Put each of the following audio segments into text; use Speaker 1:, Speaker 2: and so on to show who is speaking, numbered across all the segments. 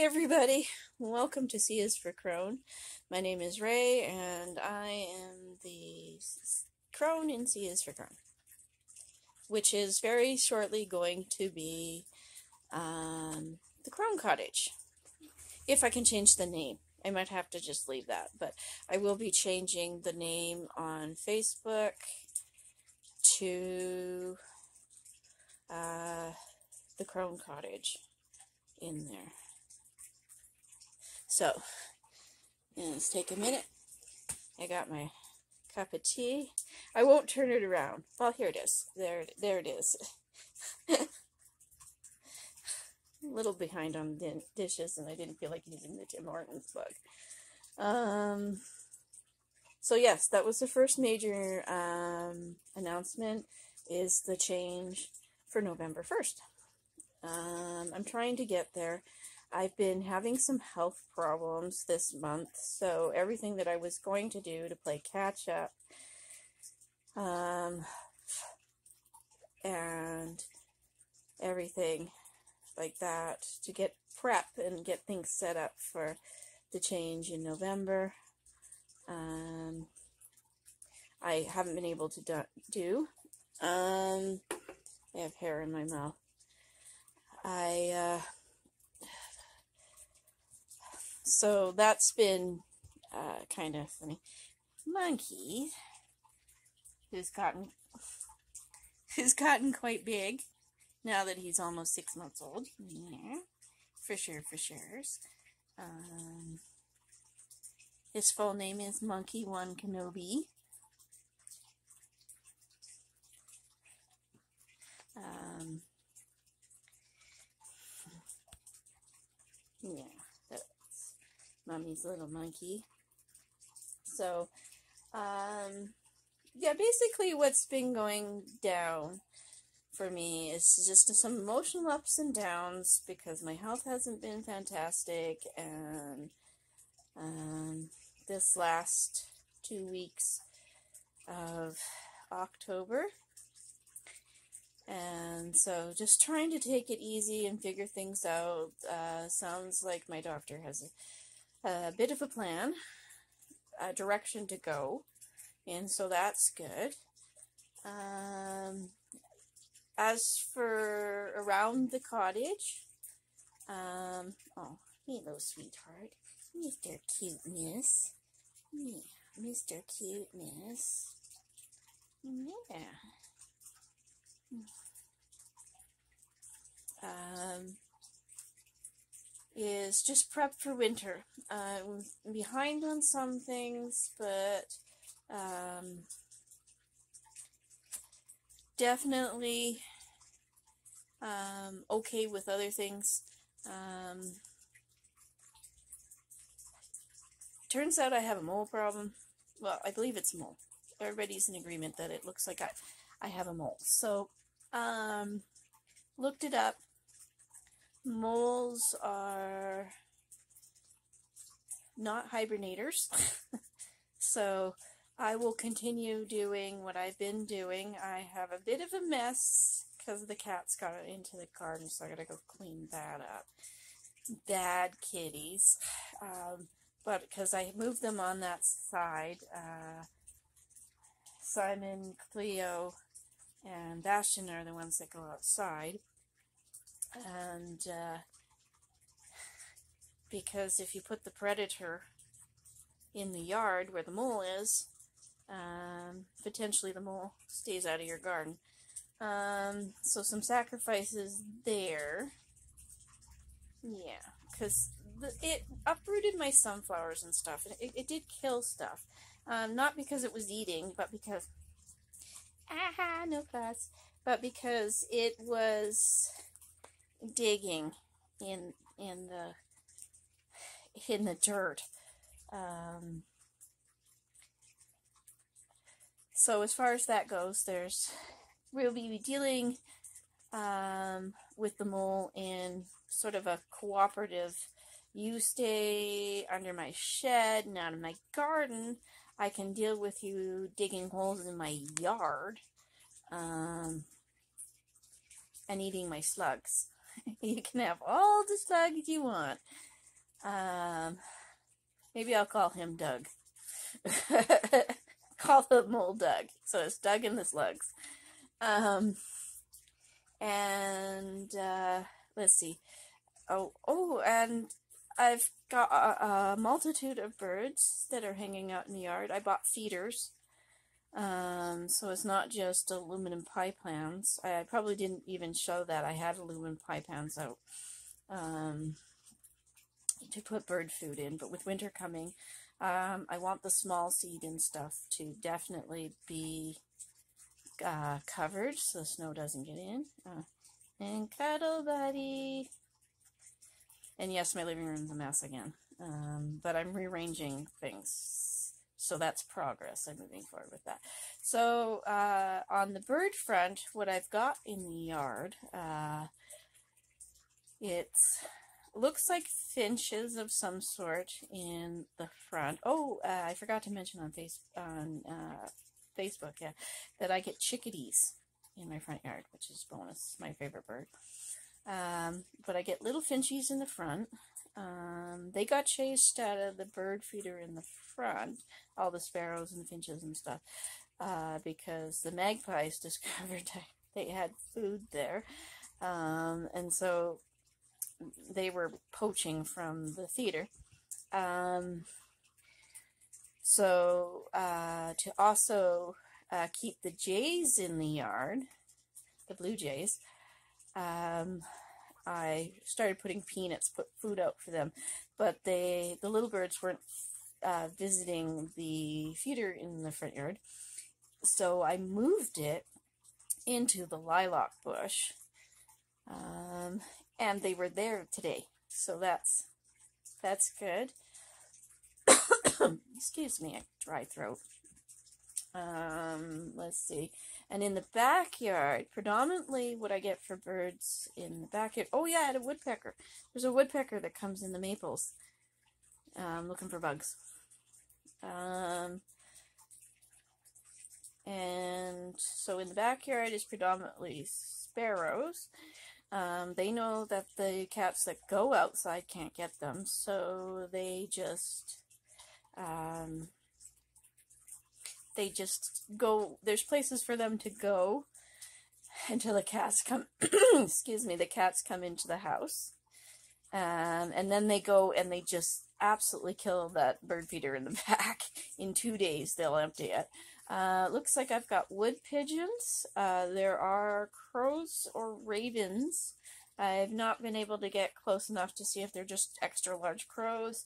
Speaker 1: everybody, welcome to C is for Crone. My name is Ray and I am the crone in C is for Crone, which is very shortly going to be the Crone Cottage. If I can change the name. I might have to just leave that, but I will be changing the name on Facebook to the Crone Cottage in there. So, let's take a minute. I got my cup of tea. I won't turn it around. Well, here it is. There it is. A little behind on the dishes, and I didn't feel like using the Tim Hortons mug. So yes, that was the first major announcement, is the change for November 1st. I'm trying to get there. I've been having some health problems this month, so everything that I was going to do to play catch up and everything like that to get prep and get things set up for the change in November, I haven't been able to do. I have hair in my mouth. So that's been kind of funny. Monkey, who's gotten quite big now that he's almost 6 months old. Yeah, for sure. His full name is Monkey One Kenobi. Yeah, that's Mommy's little monkey. So, yeah, basically what's been going down for me is just some emotional ups and downs because my health hasn't been fantastic, and this last 2 weeks of October. And so just trying to take it easy and figure things out. Sounds like my doctor has a bit of a plan, a direction to go, and so that's good. As for around the cottage, oh, hello, sweetheart. Mr. Cuteness. Yeah, Mr. Cuteness. Yeah. Is just prep for winter. I'm behind on some things, but definitely okay with other things. Turns out I have a mole problem. Well, I believe it's a mole. Everybody's in agreement that it looks like I have a mole. So, looked it up. Moles are not hibernators. So I will continue doing what I've been doing. I have a bit of a mess because the cats got into the garden, so I gotta go clean that up. Bad kitties. But because I moved them on that side, Simon, Cleo, and Bastion are the ones that go outside. And because if you put the predator in the yard where the mole is, potentially the mole stays out of your garden. So some sacrifices there. Yeah, because it uprooted my sunflowers and stuff. And it did kill stuff. Not because it was eating, but because... Aha, no fuss. But because it was digging in the dirt. So as far as that goes, we'll be dealing with the mole in sort of a cooperative. You stay under my shed and out of my garden. I can deal with you digging holes in my yard and eating my slugs. You can have all the slugs you want. Maybe I'll call him Doug. Call the mole Doug. So it's Doug and the slugs. Let's see. And I've got a multitude of birds that are hanging out in the yard. I bought feeders. So it's not just aluminum pie pans. I probably didn't even show that I had aluminum pie pans out to put bird food in. But with winter coming, I want the small seed and stuff to definitely be covered so the snow doesn't get in. And cuddle buddy. And yes, my living room's a mess again. But I'm rearranging things. So that's progress. I'm moving forward with that. So on the bird front, what I've got in the yard, it looks like finches of some sort in the front. I forgot to mention on Facebook, yeah, that I get chickadees in my front yard, which is bonus. My favorite bird. But I get little finchies in the front. They got chased out of the bird feeder in the front, all the sparrows and the finches and stuff, because the magpies discovered they had food there. And so they were poaching from the feeder. To also keep the jays in the yard, the blue jays, I started putting peanuts, put food out for them, but the little birds weren't visiting the feeder in the front yard, so I moved it into the lilac bush, and they were there today, so that's good. Excuse me, a dry throat. Let's see. And in the backyard, predominantly what I get for birds in the backyard. Oh yeah, I had a woodpecker. There's a woodpecker that comes in the maples, looking for bugs. And so in the backyard is predominantly sparrows. They know that the cats that go outside can't get them, so they just go. There's places for them to go until the cats come. Excuse me, the cats come into the house, and then they go and they just absolutely kill that bird feeder in the back. In 2 days, they'll empty it. Looks like I've got wood pigeons. There are crows or ravens. I've not been able to get close enough to see if they're just extra large crows.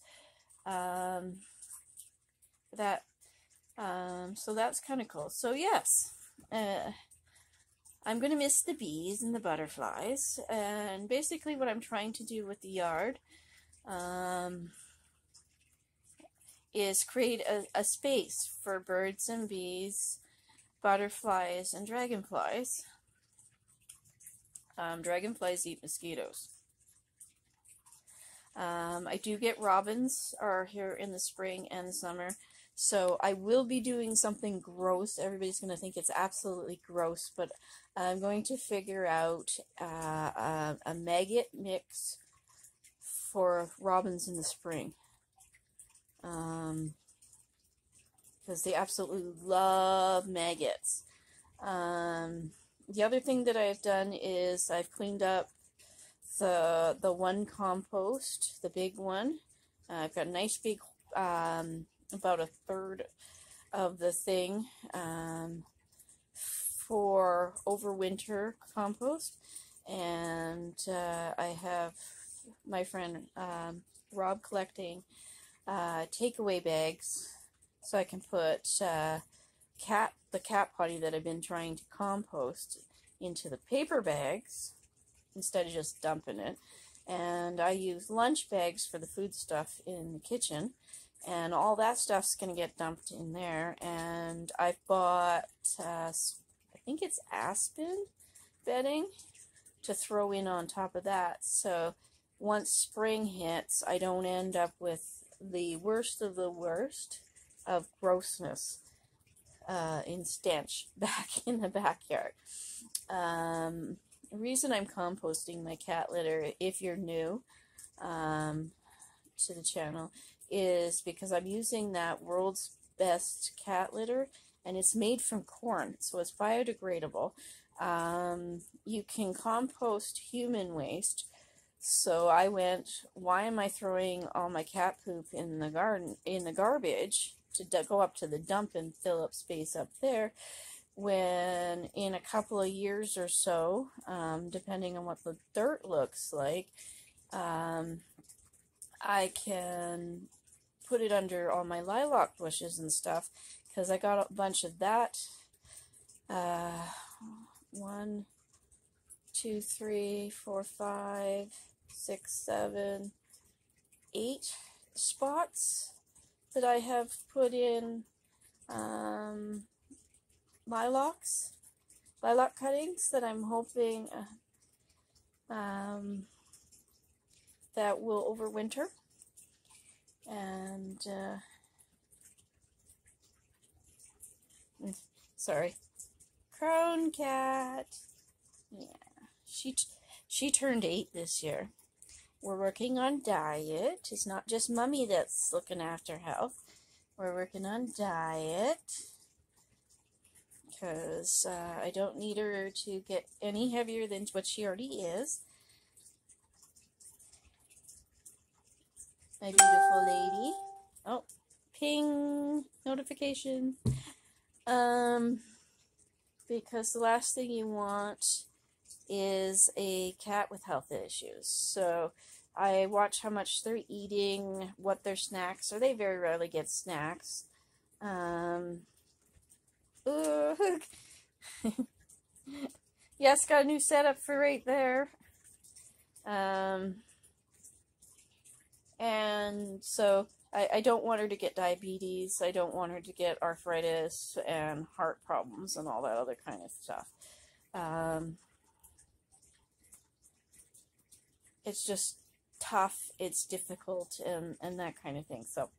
Speaker 1: So that's kind of cool. So yes, I'm going to miss the bees and the butterflies. And basically what I'm trying to do with the yard is create a space for birds and bees, butterflies, and dragonflies. Dragonflies eat mosquitoes. I do get robins are here in the spring and summer, so I will be doing something gross. Everybody's going to think it's absolutely gross, but I'm going to figure out a maggot mix for robins in the spring. Because they absolutely love maggots. The other thing that I've done is I've cleaned up the one compost, the big one. I've got a nice big, about a third of the thing for overwinter compost. And I have my friend Rob collecting takeaway bags so I can put the cat potty that I've been trying to compost into the paper bags instead of just dumping it. And I use lunch bags for the food stuff in the kitchen, and all that stuff's going to get dumped in there. And I've bought I think it's aspen bedding to throw in on top of that, so once spring hits I don't end up with the worst of the worst of grossness in stench back in the backyard. The reason I'm composting my cat litter, if you're new to the channel is because I'm using that World's Best cat litter, and it's made from corn, so it's biodegradable. You can compost human waste. So I went, why am I throwing all my cat poop in the garden, in the garbage, to go up to the dump and fill up space up there, when in a couple of years or so, depending on what the dirt looks like, I can put it under all my lilac bushes and stuff, because I got a bunch of that. 1, 2, 3, 4, 5, 6, 7, 8 spots that I have put in lilac cuttings that I'm hoping that will overwinter. And sorry, Crown cat. Yeah, she turned 8 this year. We're working on diet. It's not just Mummy that's looking after health. We're working on diet because I don't need her to get any heavier than what she already is. My beautiful lady. Oh, ping notification. Because the last thing you want is a cat with health issues. So I watch how much they're eating, what their snacks are. They very rarely get snacks. Yes, got a new setup for right there. And so I don't want her to get diabetes. I don't want her to get arthritis and heart problems and all that other kind of stuff. It's just tough, it's difficult, and that kind of thing. So,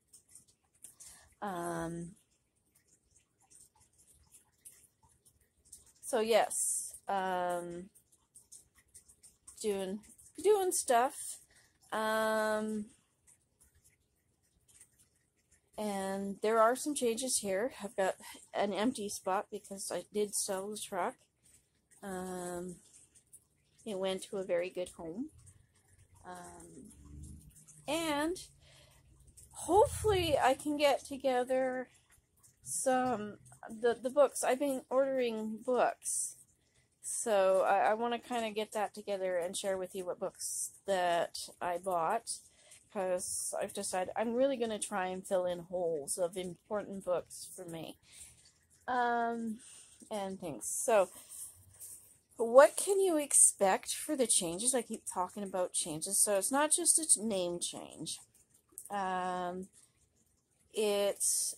Speaker 1: yes, doing stuff. And there are some changes here. I've got an empty spot because I did sell the truck. It went to a very good home. And hopefully I can get together some, the books. I've been ordering books. So I want to kind of get that together and share with you what books that I bought. Because I've decided I'm really going to try and fill in holes of important books for me. And things. So, what can you expect for the changes? I keep talking about changes. So, it's not just a name change. It's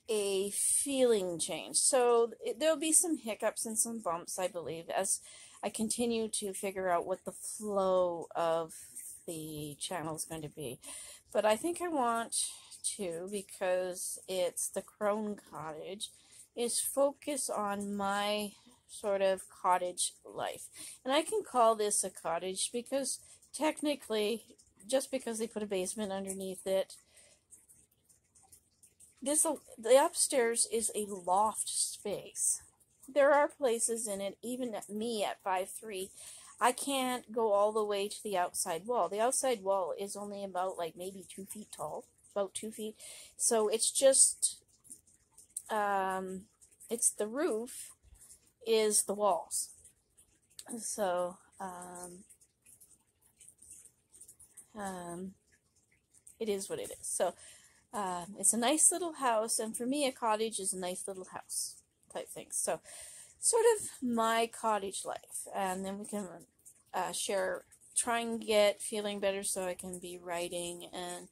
Speaker 1: a feeling change. So, there'll be some hiccups and some bumps, I believe, as I continue to figure out what the flow of the channel is going to be. But I think I want to, because it's the Crone Cottage, is focus on my sort of cottage life. And I can call this a cottage because technically, just because they put a basement underneath it, the upstairs is a loft space. There are places in it, even at me at 5'3", I can't go all the way to the outside wall. The outside wall is only about like maybe 2 feet tall, about 2 feet. So it's just, it's the roof is the walls. So, it is what it is. So, it's a nice little house, and for me a cottage is a nice little house type thing. So, sort of my cottage life, and then we can share, try and get feeling better so I can be writing and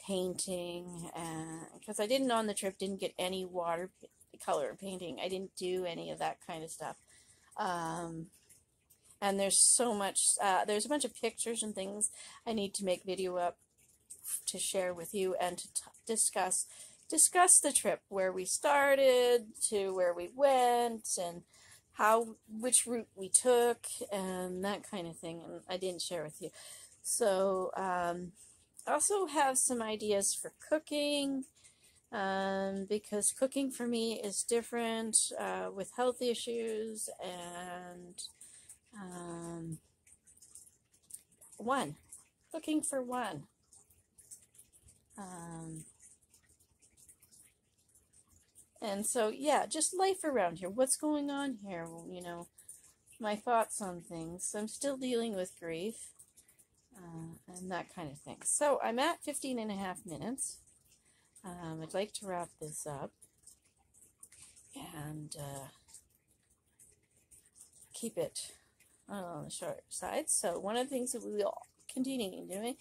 Speaker 1: painting, because I didn't on the trip, didn't get any watercolor painting. I didn't do any of that kind of stuff. And there's so much, there's a bunch of pictures and things I need to make video up to share with you and to discuss the trip, where we started to where we went, and which route we took, and that kind of thing. And I didn't share with you. So also have some ideas for cooking, because cooking for me is different with health issues, and cooking for one. And so, yeah, just life around here. What's going on here? You know, my thoughts on things. I'm still dealing with grief and that kind of thing. So I'm at 15.5 minutes. I'd like to wrap this up and keep it on the short side. So one of the things that we will continue doing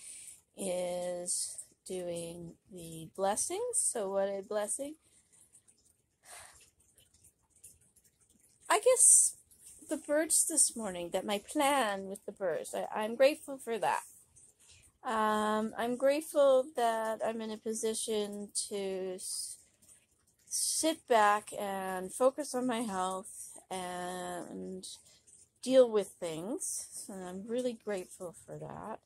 Speaker 1: is doing the blessings. So what a blessing. I guess the birds this morning, that my plan with the birds, I'm grateful for that. I'm grateful that I'm in a position to sit back and focus on my health and deal with things. So I'm really grateful for that.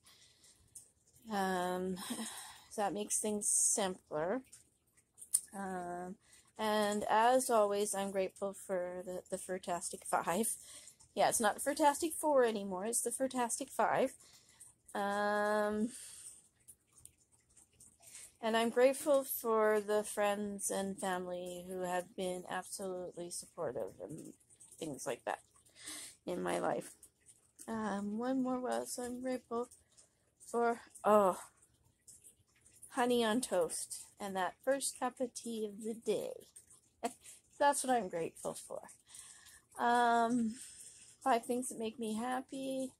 Speaker 1: That makes things simpler. And as always, I'm grateful for the Furtastic 5. Yeah, it's not the Furtastic 4 anymore, it's the Furtastic 5. And I'm grateful for the friends and family who have been absolutely supportive and things like that in my life. One more was I'm grateful for, honey on toast and that first cup of tea of the day. That's what I'm grateful for. 5 things that make me happy.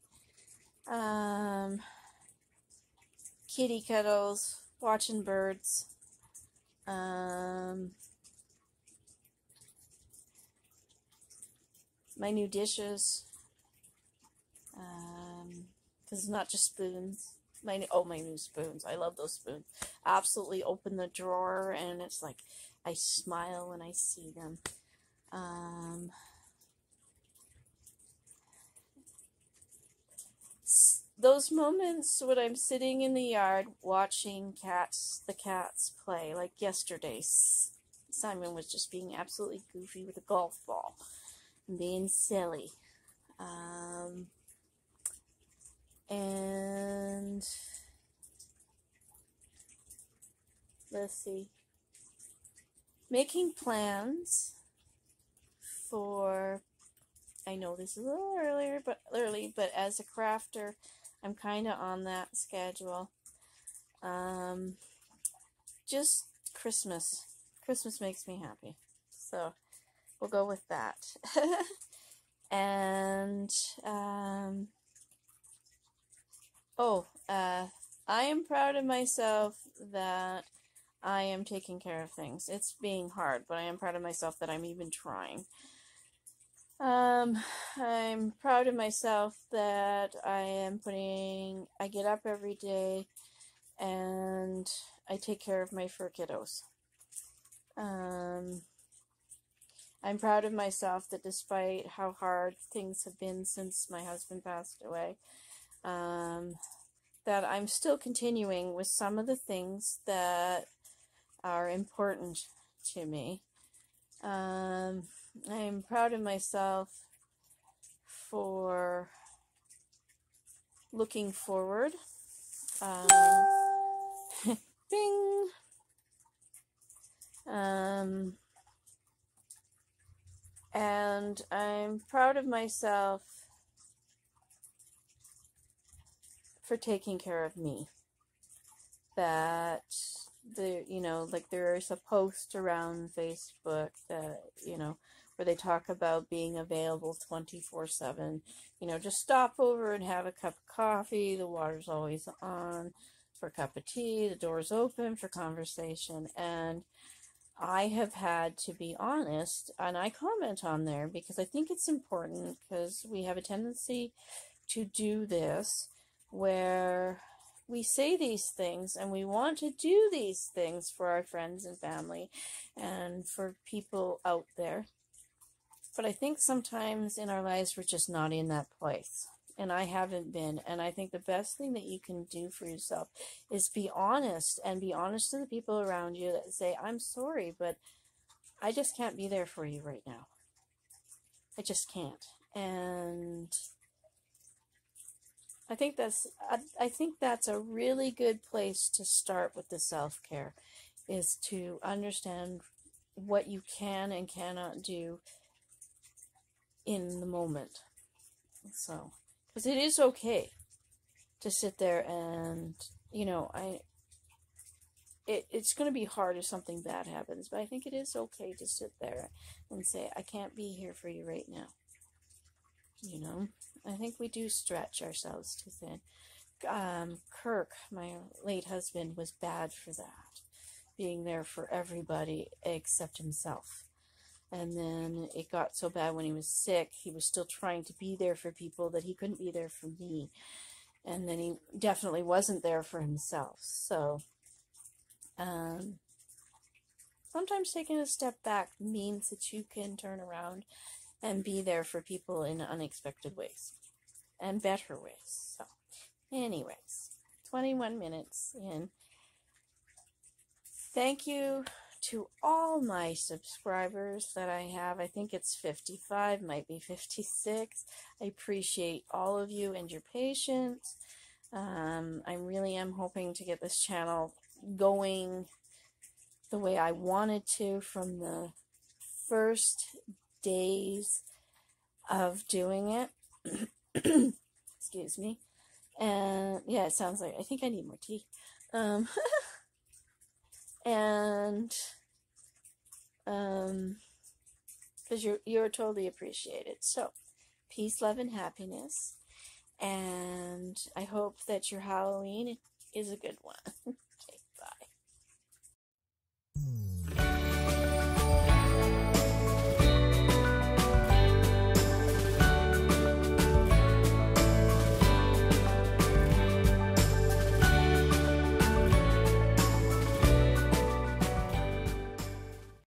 Speaker 1: Kitty cuddles, watching birds. My new dishes. Because it's not just spoons. My new spoons. I love those spoons. Absolutely open the drawer and it's like I smile when I see them. Those moments when I'm sitting in the yard watching the cats play, like yesterday, Simon was just being absolutely goofy with a golf ball and being silly. And let's see, making plans for, I know this is a little early, but as a crafter, I'm kind of on that schedule. Just Christmas. Christmas makes me happy. So we'll go with that. And, I am proud of myself that I am taking care of things. It's being hard, but I am proud of myself that I'm even trying. I'm proud of myself that I get up every day and I take care of my fur kiddos. I'm proud of myself that despite how hard things have been since my husband passed away, that I'm still continuing with some of the things that are important to me. I'm proud of myself for looking forward. Bing! And I'm proud of myself for taking care of me. That there's a post around Facebook that, where they talk about being available 24/7. Just stop over and have a cup of coffee. The water's always on for a cup of tea. The door's open for conversation. And I have had to be honest, and I comment on there because I think it's important, because we have a tendency to do this where we say these things and we want to do these things for our friends and family and for people out there. But I think sometimes in our lives we're just not in that place. and I haven't been. And I think the best thing that you can do for yourself is be honest, and be honest to the people around you that say, I'm sorry, but I just can't be there for you right now. I just can't. And I think that's a really good place to start with the self-care, is to understand what you can and cannot do in the moment. So, because it is okay to sit there and, you know, it's going to be hard if something bad happens, but I think it is okay to sit there and say, I can't be here for you right now. You know, I think we do stretch ourselves too thin. Kirk, my late husband, was bad for that, being there for everybody except himself. And then it got so bad when he was sick, he was still trying to be there for people that he couldn't be there for me. And then he definitely wasn't there for himself. So, sometimes taking a step back means that you can turn around and be there for people in unexpected ways and better ways. So, anyways, 21 minutes in. Thank you to all my subscribers that I have. I think it's 55, might be 56. I appreciate all of you and your patience. I really am hoping to get this channel going the way I wanted to from the first days of doing it. Excuse me. And yeah, it sounds like, I think I need more tea. And because you're totally appreciated. So, peace, love, and happiness. And I hope that your Halloween is a good one.